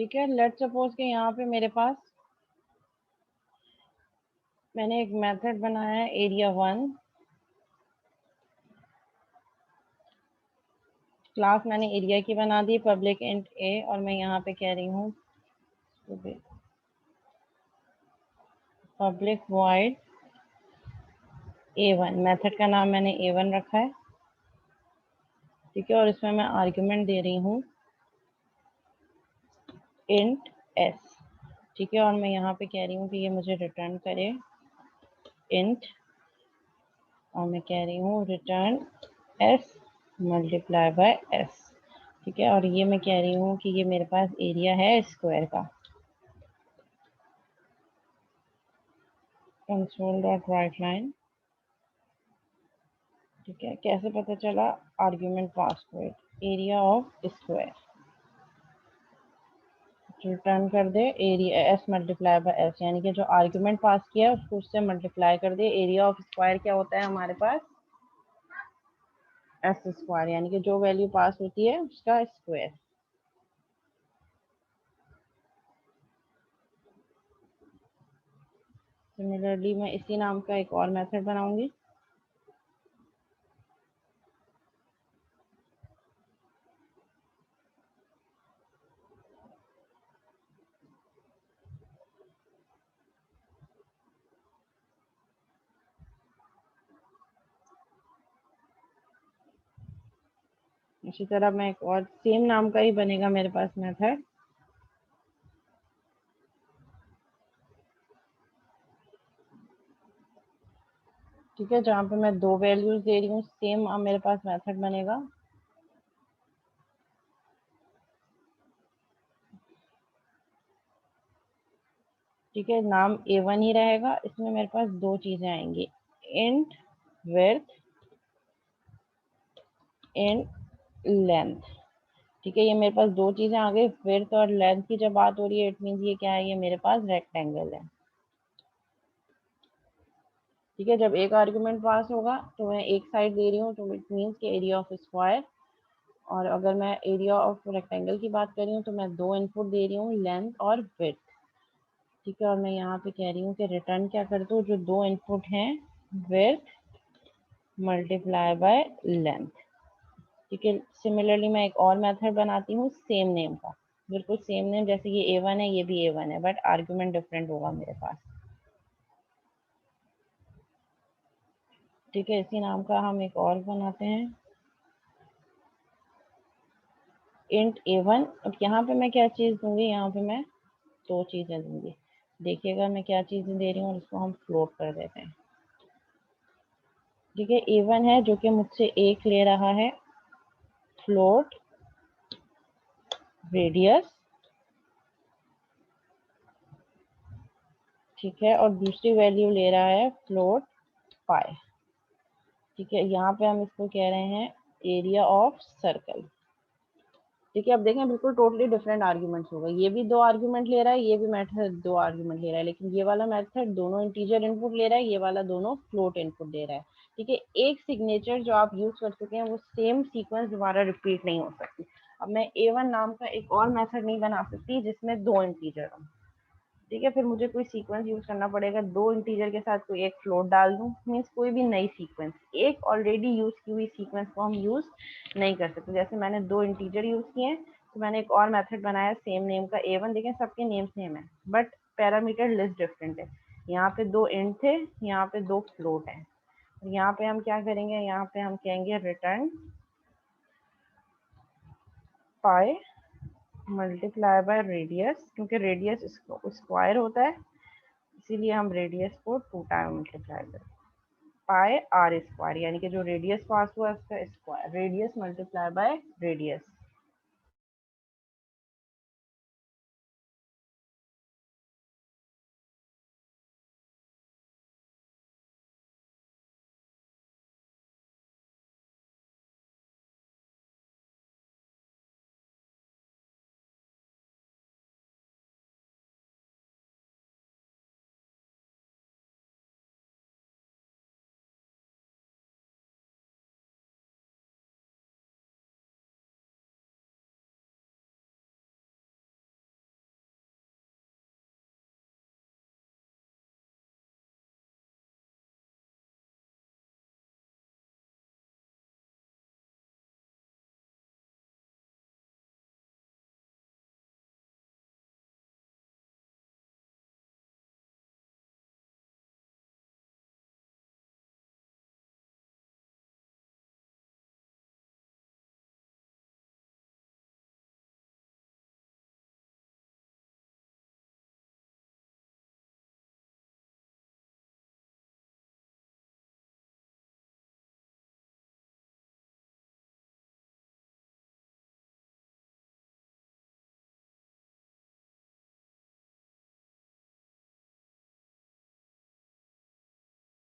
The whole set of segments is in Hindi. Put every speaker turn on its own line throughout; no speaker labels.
ठीक है, लेट सपोज के यहाँ पे मेरे पास मैंने एक मेथड बनाया है एरिया 1। क्लास मैंने एरिया की बना दी पब्लिक इंट ए, और मैं यहाँ पे कह रही हूँ पब्लिक वॉइड A1। मेथड का नाम मैंने A1 रखा है। ठीक है, और इसमें मैं आर्ग्यूमेंट दे रही हूँ इंट s। ठीक है, और मैं यहाँ पे कह रही हूँ कि ये मुझे रिटर्न करे इंट, और मैं कह रही हूँ return s multiply by s। ठीक है, और ये मैं कह रही हूँ कि ये मेरे पास एरिया है स्क्वायर का। Console dot right line. ठीक है, कैसे पता चला? आर्ग्यूमेंट पास हुए एरिया ऑफ स्क्वायर, रिटर्न कर दे area S multiply by S, यानी कि जो आर्ग्यूमेंट पास किया है उसको उससे मल्टीप्लाई कर दे। एरिया ऑफ स्क्वायर क्या होता है हमारे पास? एस स्क्वायर, यानी कि जो वैल्यू पास होती है उसका स्क्वायर। सिमिलरली मैं इसी नाम का एक और मेथड बनाऊंगी। इसी तरह मैं एक और सेम नाम का ही बनेगा मेरे पास मेथड। ठीक है, जहाँ पे मैं दो वैल्यूज दे रही हूँ, सेम मेरे पास मेथड बनेगा। ठीक है, नाम A1 ही रहेगा। इसमें मेरे पास दो चीजें आएंगी, इंट विड्थ, इंट लेंथ। ठीक है, ये मेरे पास दो चीजें आ गई। विड्थ और लेंथ की जब बात हो रही है, इट मीन्स ये क्या है? ये मेरे पास रेक्टेंगल है। ठीक है, जब एक आर्गुमेंट पास होगा तो मैं एक साइड दे रही हूँ, तो इट मीन्स के एरिया ऑफ स्क्वायर। और अगर मैं एरिया ऑफ रेक्टेंगल की बात कर रही हूँ तो मैं दो इनपुट दे रही हूँ, लेंथ और विड्थ। ठीक है, और मैं यहाँ पे कह रही हूँ कि रिटर्न क्या कर दूँ? जो दो इनपुट हैं, विड्थ मल्टीप्लाई बाय लेंथ। ठीक है, सिमिलरली मैं एक और मेथड बनाती हूँ सेम नेम का, बिल्कुल सेम नेम, जैसे ये A1 है, ये भी A1 है, बट आर्ग्यूमेंट डिफरेंट होगा मेरे पास। ठीक है, इसी नाम का हम एक और बनाते हैं इंट A1। अब यहाँ पे मैं क्या चीज़ दूंगी? यहाँ पे मैं दो चीज़ें दूंगी। देखिएगा मैं क्या चीज़ें दे रही हूँ, और इसको हम फ्लोट कर देते हैं। ठीक है, A1 है जो कि मुझसे एक ले रहा है फ्लोट रेडियस। ठीक है, और दूसरी वैल्यू ले रहा है फ्लोट पाई। ठीक है, यहाँ पे हम इसको कह रहे हैं एरिया ऑफ सर्कल। ठीक है, अब देखें बिल्कुल टोटली डिफरेंट आर्ग्यूमेंट्स होगा। ये भी दो आर्ग्यूमेंट ले रहा है, ये भी मेथड दो आर्ग्यूमेंट ले रहा है, लेकिन ये वाला मेथड दोनों इंटीजर इनपुट ले रहा है, ये वाला दोनों फ्लोट इनपुट दे रहा है। ठीक है, एक सिग्नेचर जो आप यूज कर चुके हैं वो सेम सीक्वेंस दोबारा रिपीट नहीं हो सकती। अब मैं A1 नाम का एक और मेथड नहीं बना सकती जिसमें दो इंटीजर हो। ठीक है, फिर मुझे कोई सीक्वेंस यूज करना पड़ेगा, दो इंटीजर के साथ कोई एक फ्लोट डाल दूं, मीन्स कोई भी नई सीक्वेंस। एक ऑलरेडी यूज की हुई सीक्वेंस को हम यूज नहीं कर सकते। जैसे मैंने दो इंटीजर यूज किए हैं, तो मैंने एक और मेथड बनाया सेम नेम का A1। देखें सबके नेम सेम है, बट पैरामीटर लिस्ट डिफरेंट है। यहाँ पे दो इंट थे, यहाँ पे दो फ्लोट है। यहाँ पे हम क्या करेंगे? यहाँ पे हम कहेंगे return pi multiply by radius, क्योंकि रेडियस स्क्वायर होता है, इसीलिए हम रेडियस को 2 टाइम मल्टीप्लाई करें। पाई आर स्क्वायर, यानी कि जो रेडियस पास हुआ है उसका square, radius multiply by radius.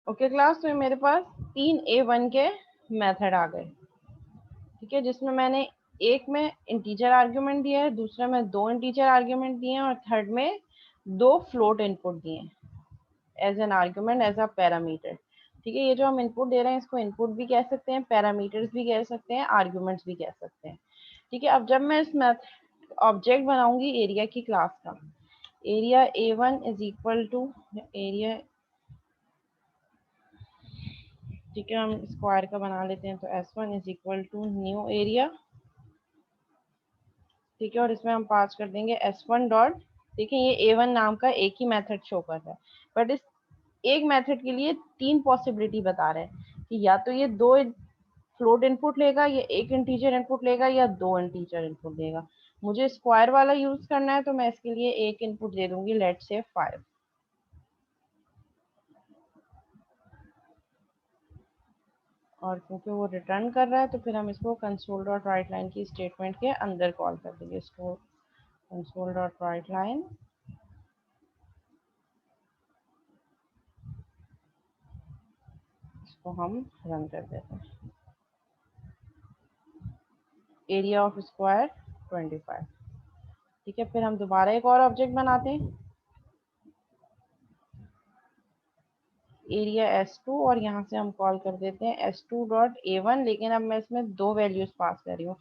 Okay class, तो मेरे पास 3a1 के मेथड आ गए। ठीक है, जिसमें मैंने एक में इंटीजर आर्ग्यूमेंट दिया है, दूसरे में 2 इंटीजर आर्ग्यूमेंट दिए हैं और थर्ड में 2 फ्लोट इनपुट दिए हैं as an argument, as a parameter. ठीक है, ये जो हम इनपुट दे रहे हैं इसको इनपुट भी कह सकते हैं, पैरामीटर्स भी कह सकते हैं, आर्ग्यूमेंट्स भी कह सकते हैं। ठीक है, अब जब मैं इस ऑब्जेक्ट बनाऊंगी एरिया की क्लास का, area A1 is equal to area, ठीक है हम स्क्वायर का बना लेते हैं, तो S1 is equal to new area. ठीक है, और इसमें हम पास कर देंगे S1 डॉट, देखिए ये A1 नाम का एक ही मेथड शो कर रहा है, बट इस एक मेथड के लिए 3 पॉसिबिलिटी बता रहे हैं कि या तो ये 2 फ्लोट इनपुट लेगा, या एक इंटीजर इनपुट लेगा, या 2 इंटीजर इनपुट देगा। मुझे स्क्वायर वाला यूज करना है, तो मैं इसके लिए एक इनपुट दे दूंगी, लेट्स से 5। और क्योंकि वो रिटर्न कर रहा है तो फिर हम इसको कंसोल डॉट राइट लाइन की स्टेटमेंट के अंदर कॉल कर देंगे, इसको कंसोल डॉट राइट लाइन, इसको हम रन कर देते हैं। Area of square 25। ठीक है, फिर हम दोबारा एक और ऑब्जेक्ट बनाते हैं, एरिया S2, और यहाँ से हम कॉल कर देते हैं S2 डॉट A1, लेकिन अब मैं इसमें 2 वैल्यूज पास कर रही हूँ,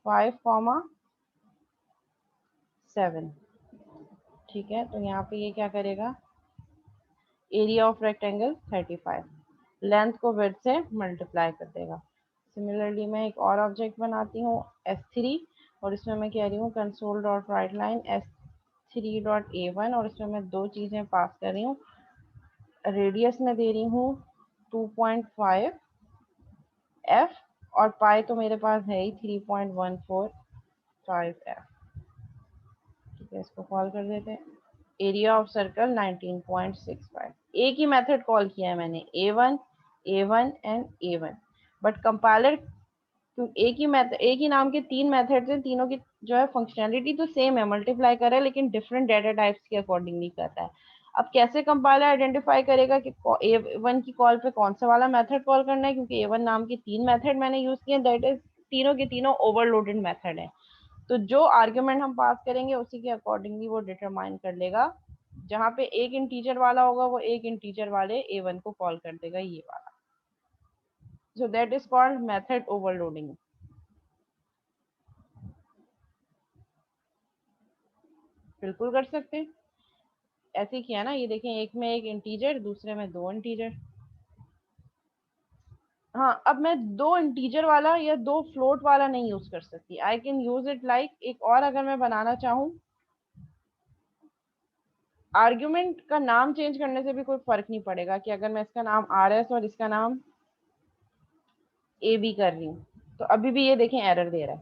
5,7। ठीक है, तो यहाँ पे ये क्या करेगा, एरिया ऑफ रेक्टेंगल 35, लेंथ को विड्थ से मल्टीप्लाई कर देगा। सिमिलरली मैं एक और ऑब्जेक्ट बनाती हूँ S3, और इसमें मैं कह रही हूँ console dot right line S3 dot A1, और इसमें मैं 2 चीज़ें पास कर रही हूँ, रेडियस में दे रही हूँ 2.5 F, और पाई तो मेरे पास है ही 3.145 F। ठीक है, इसको कॉल कर देते हैं, एरिया ऑफ सर्कल 19.65। एक ही मेथड कॉल किया है मैंने, A1 A1 and A1, but compiler एक ही मेथड, एक ही नाम के 3 मेथड्स हैं, तीनों की जो है फंक्शनैलिटी तो सेम है, मल्टीप्लाई कर रहा है, लेकिन डिफरेंट डाटा टाइप्स के अकॉर्डिंगली करता है। अब कैसे कंपाइलर आइडेंटिफाई करेगा कि A1 की कॉल पे कौन सा वाला मेथड कॉल करना है, क्योंकि A1 नाम के 3 मेथड मैंने यूज किए, दैट इज तीनों के तीनों ओवरलोडेड मेथड है। तो जो आर्ग्यूमेंट हम पास करेंगे उसी के अकॉर्डिंगली वो डिटरमाइन कर लेगा, जहाँ पे एक इंटीजर वाला होगा वो एक इंटीजर वाले A1 को कॉल कर देगा, ये वाला। So that is called method overloading. बिल्कुल कर सकते हैं, ऐसे ही किया ना, ये देखें, एक में एक इंटीजर, दूसरे में 2 इंटीजर। हाँ, अब मैं 2 इंटीजर वाला या 2 फ्लोट वाला नहीं यूज कर सकती, I can use it like एक और, अगर मैं बनाना चाहूँ, आर्ग्यूमेंट का नाम चेंज करने से भी कोई फर्क नहीं पड़ेगा, कि अगर मैं इसका नाम RS और इसका नाम AB कर रही हूँ, तो अभी भी ये देखें एरर दे रहा है।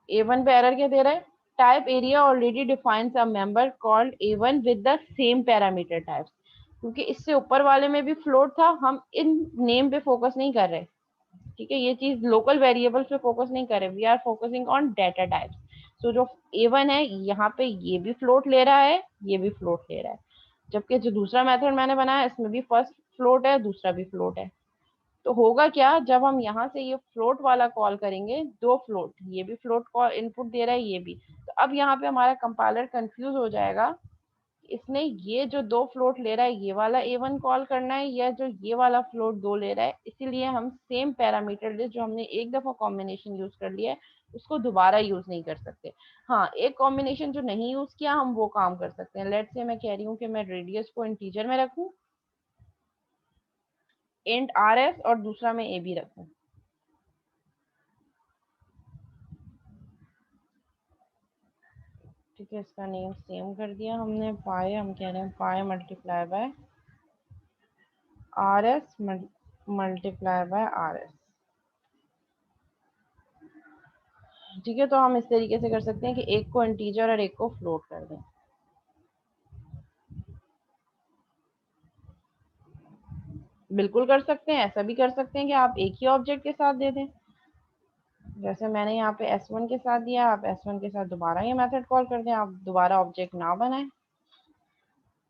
A1 पे एरर क्या दे रहा है, type area already defines a member called A1 with the same parameter types. क्योंकि इससे ऊपर वाले में भी फ्लोट था, हम इन नेम पे फोकस नहीं कर रहे। ठीक है, ये चीज लोकल वेरिएबल्स पे फोकस नहीं कर रहे, we are focusing on data types. तो जो A1 है यहाँ पे ये भी फ्लोट ले रहा है, ये भी फ्लोट ले रहा है, जबकि जो दूसरा मेथड मैंने बनाया इसमें भी फर्स्ट फ्लोट है, दूसरा भी फ्लोट है। तो होगा क्या, जब हम यहाँ से ये फ्लोट वाला कॉल करेंगे, 2 फ्लोट, ये भी फ्लोट कॉल इनपुट दे रहा है, ये भी, तो अब यहाँ पे हमारा कंपाइलर कंफ्यूज हो जाएगा, इसने ये जो 2 फ्लोट ले रहा है ये वाला A1 कॉल करना है, या जो ये वाला फ्लोट 2 ले रहा है। इसीलिए हम सेम पैरामीटर लिस्ट जो हमने एक दफा कॉम्बिनेशन यूज कर लिया है उसको दोबारा यूज नहीं कर सकते। हाँ, एक कॉम्बिनेशन जो नहीं यूज किया हम वो काम कर सकते हैं, लेट्स से मैं कह रही हूँ कि मैं रेडियस को इंटीजर में रखूँ, इंट RS, और दूसरा मैं AB रखूँ। ठीक है, इसका नेम सेम कर दिया हमने, पाई, हम कह रहे हैं पाई multiply by RS multiply by RS। ठीक है, तो हम इस तरीके से कर सकते हैं कि एक को इंटीजर और एक को फ्लोट कर दें। बिल्कुल कर सकते हैं, ऐसा भी कर सकते हैं कि आप एक ही ऑब्जेक्ट के साथ दे दें, जैसे मैंने यहाँ पे S1 के साथ दिया, आप S1 के साथ दोबारा ये मेथड कॉल कर दें, आप दोबारा ऑब्जेक्ट ना बनाएं।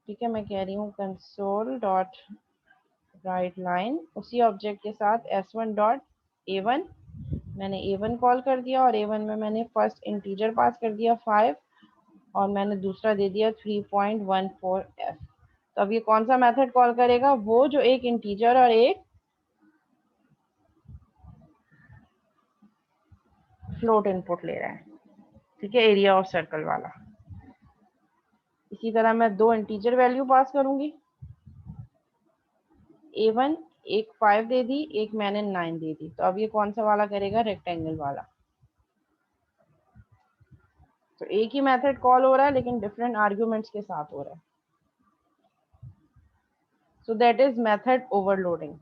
ठीक है, मैं कह रही हूँ कंसोल डॉट राइट लाइन उसी ऑब्जेक्ट के साथ s1 डॉट a1, मैंने a1 कॉल कर दिया और a1 में मैंने फर्स्ट इंटीजर पास कर दिया 5 और मैंने दूसरा दे दिया 3.14f। तो अब ये कौन सा मेथड कॉल करेगा? वो जो एक इंटीजर और एक फ्लोट इनपुट ले रहा है। ठीक है, एरिया ऑफ सर्कल वाला। इसी तरह मैं दो इंटीजर वैल्यू पास करूंगी, a1 एक 5 दे दी, एक मैंने 9 दे दी। तो अब ये कौन सा वाला करेगा? रेक्टेंगल वाला। तो एक ही मेथड कॉल हो रहा है लेकिन डिफरेंट आर्ग्यूमेंट्स के साथ हो रहा है। So that is method overloading.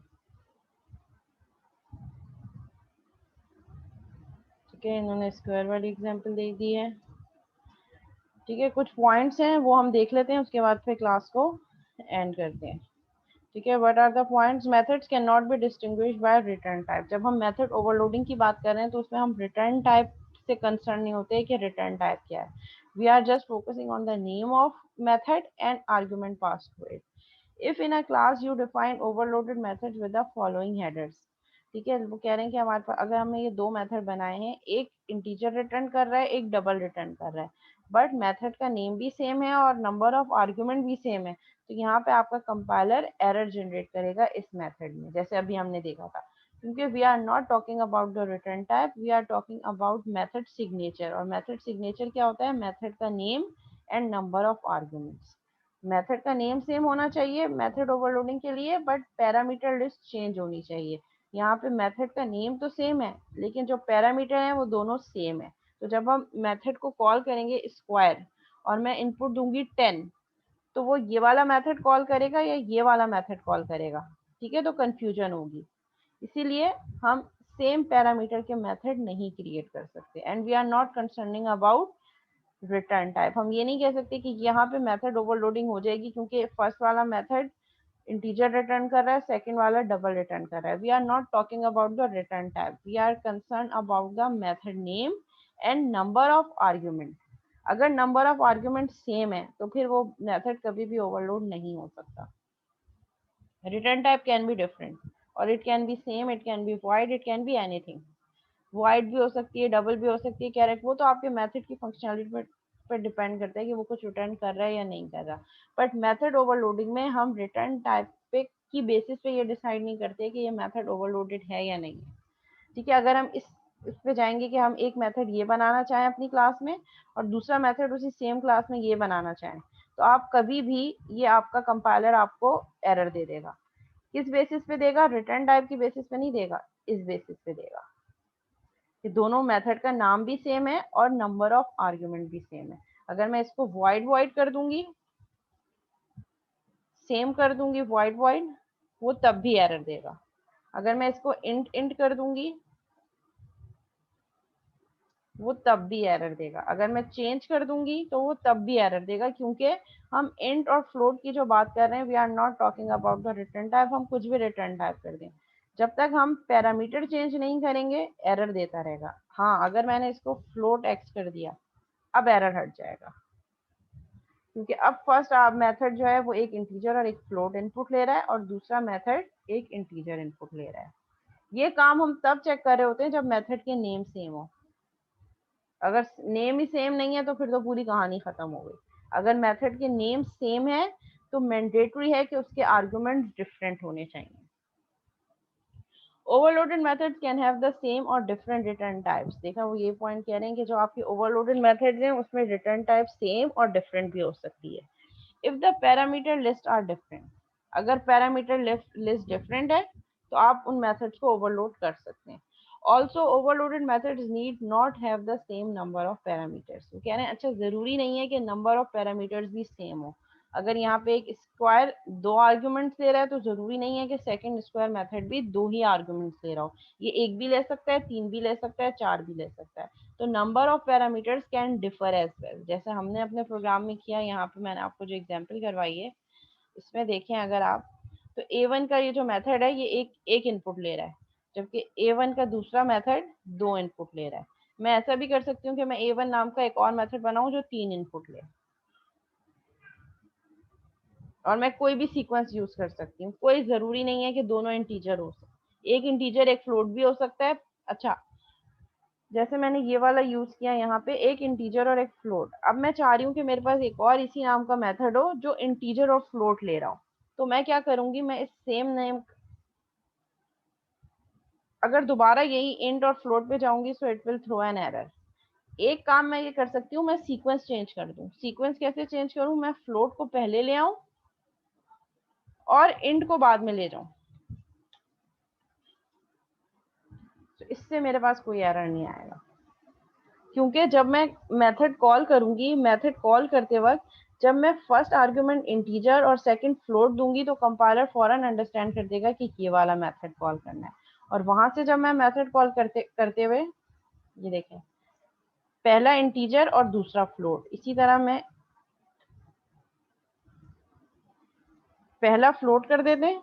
ठीक है, इन्होंने स्क्वायर वाली एग्जांपल दे दी है। ठीक है, कुछ पॉइंट्स हैं वो हम देख लेते हैं, उसके बाद फिर क्लास को एंड करते हैं। ठीक है, what are the points? Methods can not be distinguished by return type. जब हम मेथड ओवरलोडिंग की बात कर रहे हैं तो उसमें हम रिटर्न टाइप से कंसर्न नहीं होते कि रिटर्न टाइप क्या है। We are just focusing on the name of method and argument pass to it. If in a class you define overloaded method with the following headers. ठीक है, वो कह रहे हैं कि हमारे पास अगर हमने ये दो मेथड बनाए हैं, एक इंटीजर रिटर्न कर रहा है, एक डबल रिटर्न कर रहा है, बट मेथड का नेम भी सेम है और नंबर ऑफ आर्ग्यूमेंट भी सेम है, तो यहाँ पे आपका कंपाइलर एरर जनरेट करेगा इस मेथड में, जैसे अभी हमने देखा था। क्योंकि we are not talking about the return type, we are talking about method signature. और मेथड सिग्नेचर क्या होता है? मेथड का name and number of arguments. Method का नेम सेम होना चाहिए मेथड ओवरलोडिंग के लिए, बट पैरामीटर लिस्ट चेंज होनी चाहिए। यहाँ पे मेथड का नेम तो सेम है लेकिन जो पैरामीटर है वो दोनों सेम है। तो जब हम मेथड को कॉल करेंगे स्क्वायर और मैं इनपुट दूंगी 10, तो वो ये वाला मेथड कॉल करेगा या ये वाला मेथड कॉल करेगा? ठीक है, तो कंफ्यूजन होगी। इसीलिए हम सेम पैरामीटर के मेथड नहीं क्रिएट कर सकते। And we are not concerning about return type. हम ये नहीं कह सकते कि यहाँ पे मेथड ओवरलोडिंग हो जाएगी क्योंकि फर्स्ट वाला मेथड इंटीजर रिटर्न कर रहा है, सेकंड वाला डबल रिटर्न कर रहा है। We are not talking about the return type, we are concern about the method name and number of argument. अगर नंबर ऑफ आर्ग्यूमेंट सेम है तो फिर वो मेथड कभी भी ओवरलोड नहीं हो सकता। Return type can be different और it can be same, it can be void, it can be anything. Void भी हो सकती है, डबल भी हो सकती है, कैरेट, वो तो आपके मेथड की फंक्शनलिटी पर डिपेंड करता है कि वो कुछ रिटर्न कर रहा है या नहीं कर रहा। बट मेथड ओवरलोडिंग में हम रिटर्न टाइप पे की बेसिस पे ये डिसाइड नहीं करते कि ये मेथड ओवरलोडेड है या नहीं है। ठीक है, अगर हम इस पे जाएंगे कि हम एक मेथड ये बनाना चाहें अपनी क्लास में और दूसरा मेथड उसी सेम क्लास में ये बनाना चाहें, तो आप कभी भी, ये आपका कंपाइलर आपको एरर दे देगा। किस बेसिस पे देगा? रिटर्न टाइप की बेसिस पे नहीं देगा, इस बेसिस पे देगा कि दोनों मेथड का नाम भी सेम है और नंबर ऑफ आर्ग्यूमेंट भी सेम है। अगर मैं इसको void void कर दूंगी, सेम कर दूंगी void void, वो तब भी एरर देगा। अगर मैं इसको int int कर दूंगी वो तब भी एरर देगा। अगर मैं चेंज कर दूंगी तो वो तब भी एरर देगा, क्योंकि हम इंट और फ्लोट की जो बात कर रहे हैं, we are not talking about the return type. हम कुछ भी रिटर्न टाइप कर दें, जब तक हम पैरामीटर चेंज नहीं करेंगे एरर देता रहेगा। हाँ, अगर मैंने इसको फ्लोट एक्स कर दिया अब एरर हट जाएगा, क्योंकि अब फर्स्ट आप मेथड जो है वो एक इंटीजर और एक फ्लोट इनपुट ले रहा है और दूसरा मेथड एक इंटीजर इनपुट ले रहा है। ये काम हम तब चेक कर रहे होते हैं जब मेथड के नेम सेम हो। अगर नेम ही सेम नहीं है तो फिर तो पूरी कहानी खत्म हो गई। अगर मेथड के नेम सेम है तो मैंडेटरी है कि उसके आर्गुमेंट डिफरेंट होने चाहिए। Overloaded methods can have the same और डिफरेंट रिटर्न टाइप्स। देखा, वो ये पॉइंट कह रहे हैं कि जो आपकी ओवरलोडेड मेथड्स हैं उसमें रिटर्न टाइप सेम और डिफरेंट भी हो सकती है। If the parameter list are different, अगर पैरामीटर लिस्ट डिफरेंट है तो आप उन मेथड्स को ओवरलोड कर सकते हैं। Also overloaded methods need not have the same number of parameters. वो कह रहे हैं अच्छा जरूरी नहीं है कि नंबर ऑफ पैरामीटर्स भी सेम हो। अगर यहाँ पे एक स्क्वायर दो आर्ग्यूमेंट्स ले रहा है तो जरूरी नहीं है कि सेकंड स्क्वायर मेथड भी दो ही आर्ग्यूमेंट्स ले रहा हो। ये एक भी ले सकता है, तीन भी ले सकता है, चार भी ले सकता है। तो number of parameters can differ as well, जैसे हमने अपने प्रोग्राम में किया। यहाँ पे मैंने आपको जो एग्जांपल करवाई है इसमें देखें अगर आप, तो A1 का ये जो मेथड है ये एक इनपुट ले रहा है, जबकि A1 का दूसरा मेथड दो इनपुट ले रहा है। मैं ऐसा भी कर सकती हूँ कि मैं A1 नाम का एक और मेथड बनाऊं जो तीन इनपुट ले। और मैं कोई भी सीक्वेंस यूज कर सकती हूँ, कोई जरूरी नहीं है कि दोनों इंटीजर हो सकते, एक इंटीजर एक फ्लोट भी हो सकता है। अच्छा, जैसे मैंने ये वाला यूज किया यहाँ पे, एक इंटीजर और एक फ्लोट। अब मैं चाह रही हूँ कि मेरे पास एक और इसी नाम का मेथड हो जो इंटीजर और फ्लोट ले रहा हो। तो मैं क्या करूंगी, मैं इस सेम नेम, अगर दोबारा यही इंट और फ्लोट पे जाऊंगी so it will throw an error. एक काम मैं ये कर सकती हूँ, मैं सीक्वेंस चेंज कर दूं। सीक्वेंस कैसे चेंज करूं, मैं फ्लोट को पहले ले आऊं और इंट को बाद में ले जाऊं, तो इससे मेरे पास कोई एरर नहीं आएगा। क्योंकि जब मैं मेथड कॉल करूंगी, मेथड कॉल करते वक्त जब मैं फर्स्ट आर्गुमेंट इंटीजर और सेकंड फ्लोट दूंगी तो कंपाइलर फौरन अंडरस्टैंड कर देगा कि ये वाला मेथड कॉल करना है। और वहां से जब मैं मेथड कॉल करते करते हुए, ये देखें, पहला इंटीजर और दूसरा फ्लोट, इसी तरह मैं पहला फ्लोट कर देते हैं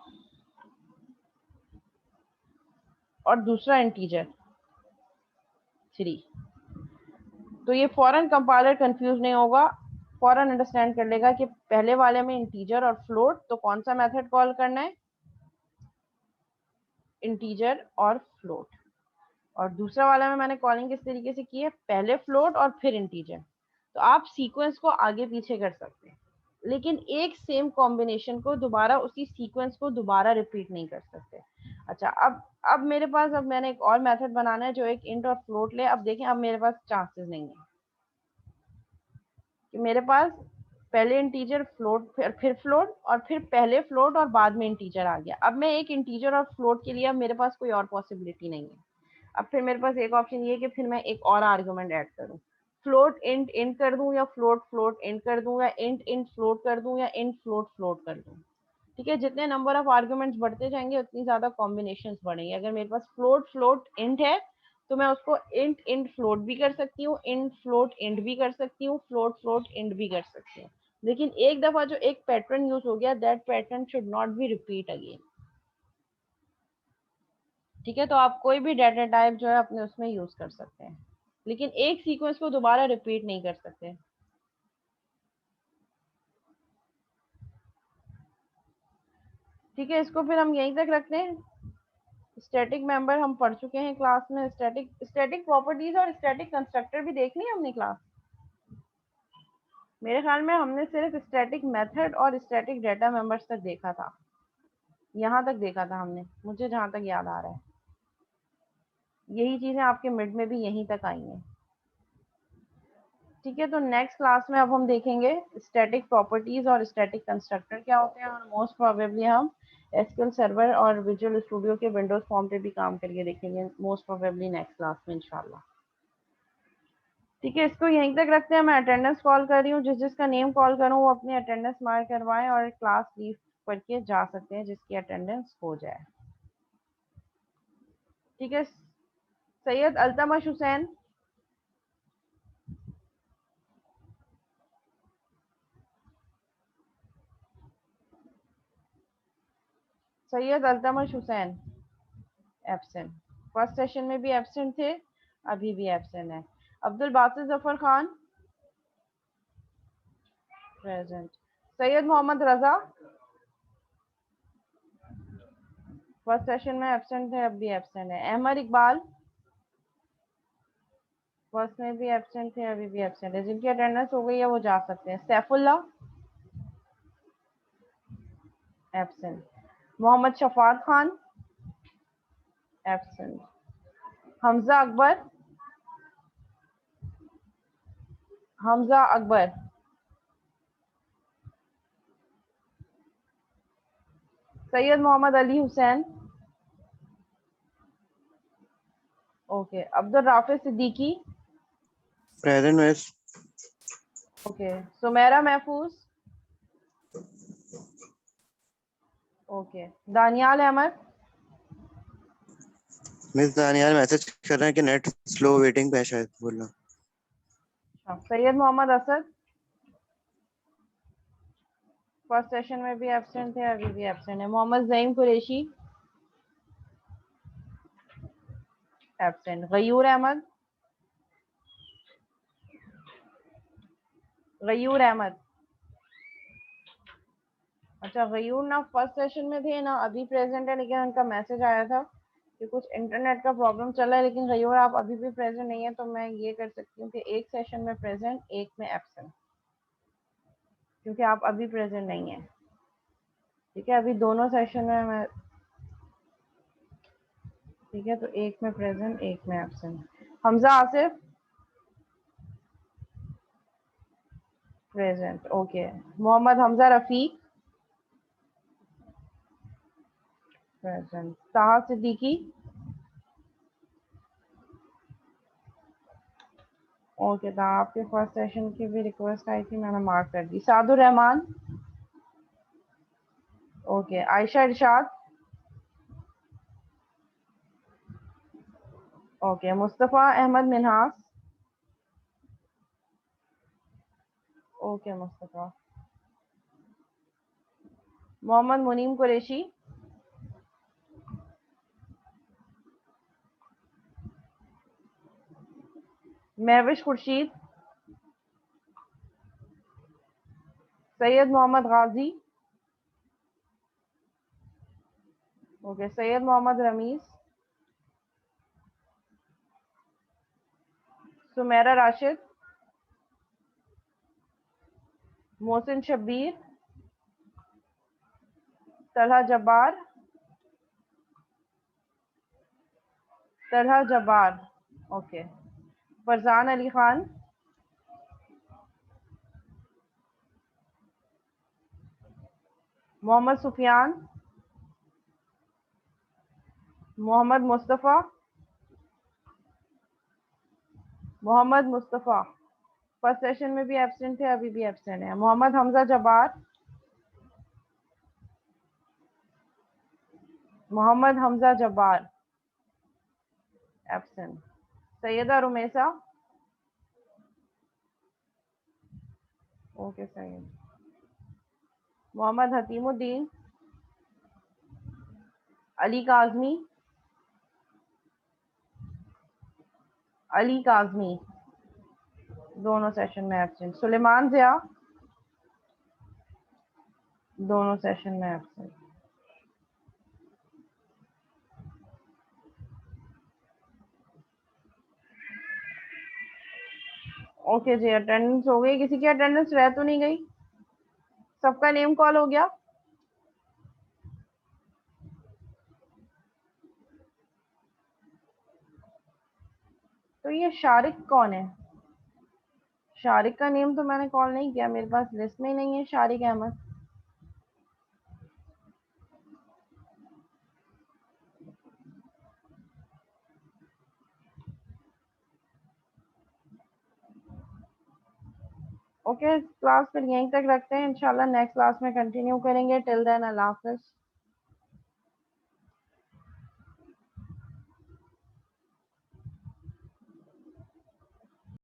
और दूसरा इंटीजर 3, तो ये फौरन कंपाइलर कंफ्यूज नहीं होगा, फौरन अंडरस्टैंड कर लेगा कि पहले वाले में इंटीजर और फ्लोट, तो कौन सा मेथड कॉल करना है, इंटीजर और फ्लोट। और दूसरा वाला में मैंने कॉलिंग किस तरीके से की है, पहले फ्लोट और फिर इंटीजर। तो आप सीक्वेंस को आगे पीछे कर सकते हैं, लेकिन एक सेम कॉम्बिनेशन को दोबारा, उसी सीक्वेंस को दोबारा रिपीट नहीं कर सकते। अच्छा, अब मेरे पास, अब मैंने एक और मेथड बनाना है जो एक इंट और फ्लोट ले। अब देखें, अब मेरे पास चांसेस नहीं है कि मेरे पास पहले इंटीजर फ्लोट फिर फ्लोट और फिर पहले फ्लोट और बाद में इंटीजर आ गया। अब मैं एक इंटीजर और फ्लोट के लिए, अब मेरे पास कोई और पॉसिबिलिटी नहीं है। अब फिर मेरे पास एक ऑप्शन ये है कि फिर मैं एक और आर्गुमेंट ऐड करूं, फ्लोट इंट इंट कर दूं, या फ्लोट फ्लोट इंट कर दूं, या इंट इंट फ्लोट कर दूं, या इंट फ्लोट फ्लोट कर दूं। ठीक है, जितने नंबर ऑफ आर्गुमेंट्स बढ़ते जाएंगे उतनी ज्यादा कॉम्बिनेशन बढ़ेंगे। अगर मेरे पास फ्लोट फ्लोट इंट है तो मैं उसको इंट इंट फ्लोट भी कर सकती हूँ, इंट फ्लोट इंट भी कर सकती हूँ, फ्लोट फ्लोट इंट भी कर सकती हूँ। लेकिन एक दफा जो एक पैटर्न यूज हो गया, that pattern should not be repeat again. ठीक है, तो आप कोई भी डाटा टाइप जो है अपने उसमें यूज कर सकते हैं, लेकिन एक सीक्वेंस को दोबारा रिपीट नहीं कर सकते। ठीक है, इसको फिर हम यहीं तक रखते हैं। स्टैटिक मेंबर हम पढ़ चुके हैं क्लास में। स्टैटिक स्टैटिक प्रॉपर्टीज और स्टैटिक कंस्ट्रक्टर भी देख लिया हमने क्लास। मेरे ख्याल में हमने सिर्फ स्टैटिक मेथड और स्टैटिक डाटा मेंबर्स तक देखा था, यहाँ तक देखा था हमने, मुझे जहाँ तक याद आ रहा है। यही चीजें आपके मिड में भी यहीं तक आई हैं। ठीक है, तो नेक्स्ट क्लास में अब हम देखेंगे स्टैटिक प्रॉपर्टीज और स्टैटिक कंस्ट्रक्टर क्या होते हैं, और मोस्ट प्रोबेबली हम एसक्यूएल सर्वर और विजुअल स्टूडियो के विंडोज फॉर्म पे भी काम करके देखेंगे, मोस्ट प्रोबेबली नेक्स्ट क्लास में इंशाल्लाह। ठीक है, इसको यहीं तक रखते हैं। मैं अटेंडेंस कॉल कर रही हूँ, जिस जिसका नेम कॉल करूँ वो अपनी अटेंडेंस मार्क करवाएं और क्लास लीव करके जा सकते हैं जिसकी अटेंडेंस हो जाए। ठीक है, Syed Altamash Hussain. Syed Altamash Hussain absent, first session में भी एब्सेंट थे, अभी भी एब्सेंट है। अब्दुल बासित जफर खान प्रेजेंट। सैयद मोहम्मद रजा फर्स्ट सेशन में एब्सेंट थे, अब भी एब्सेंट है। अहमद इकबाल फर्स्ट में भी एब्सेंट थे, अभी भी एब्सेंट है। जिनकी अटेंडेंस हो गई है वो जा सकते हैं। Saifullah absent. Mohammad Shafat Khan absent. Hamza Akbar, Hamza Akbar. Syed Mohammad Ali Hussain, okay. Abdul Rafe Siddiqui,
present miss.
Okay. Sumera Mahfuz, okay. Daniyal Ahmed,
miss Daniyal message कर रहे हैं कि नेट स्लो वेटिंग पे है शायद बोलना।
सैयद मोहम्मद असद फर्स्ट सेशन में भी एब्सेंट थे, अभी भी एब्सेंट है। मोहम्मद जईम कुरैशी एब्सेंट। गयूर अहमद, गयूर अहमद, अच्छा गयूर ना फर्स्ट सेशन में थे ना, अभी प्रेजेंट है, लेकिन उनका मैसेज आया था कि कुछ इंटरनेट का प्रॉब्लम चल रहा है, लेकिन गयूर आप अभी भी प्रेजेंट नहीं है, तो मैं ये कर सकती हूँ कि एक सेशन में प्रेजेंट, एक में एब्सेंट, क्योंकि आप अभी प्रेजेंट नहीं है। ठीक है, अभी दोनों सेशन में मैं, ठीक है, तो एक में प्रेजेंट, एक में absent. Hamza Asif present, okay. Mohammad Hamza Rafiq present. Taha Siddiqui, okay था, आपके फर्स्ट सेशन की भी रिक्वेस्ट आई थी, मैंने मार्क कर दी। सादुर रहमान, ओके। आयशा इरशाद, ओके। मुस्तफ़ा अहमद मिनहास, ओके मुस्तफ़ा। मोहम्मद मुनीम कुरैशी, महविश खुर्शीद, सैयद मोहम्मद गाजी, okay. Syed Mohammad Ramiz, Sumera Rashid, Mohsin Shabbir, Talha Jabbar, Talha Jabbar, okay. Farzan Ali Khan, Mohammad Sufiyan, Mohammad Mustafa, Mohammad Mustafa first session में भी एब्सेंट थे, अभी भी एब्सेंट है। मोहम्मद हमजा जब्बार, मोहम्मद हमजा जब्बार एब्सेंट। सैयदा रुमेसा, ओके सैयद। मोहम्मद हतीमुद्दीन, अली काज़मी, अली काज़मी दोनों सेशन में एब्सेंट। सुलेमान ज़िया, दोनों सेशन में एब्सेंट। ओके जी, अटेंडेंस हो गई। किसी की अटेंडेंस रह तो नहीं गई? सबका नेम कॉल हो गया? तो ये शारिक कौन है? शारिक का नेम तो मैंने कॉल नहीं किया, मेरे पास लिस्ट में ही नहीं है शारिक अहमद। ओके, क्लास फिर यहीं तक रखते हैं, इंशाल्लाह नेक्स्ट क्लास में कंटिन्यू करेंगे। टिल देन अल्लाह हाफिज़।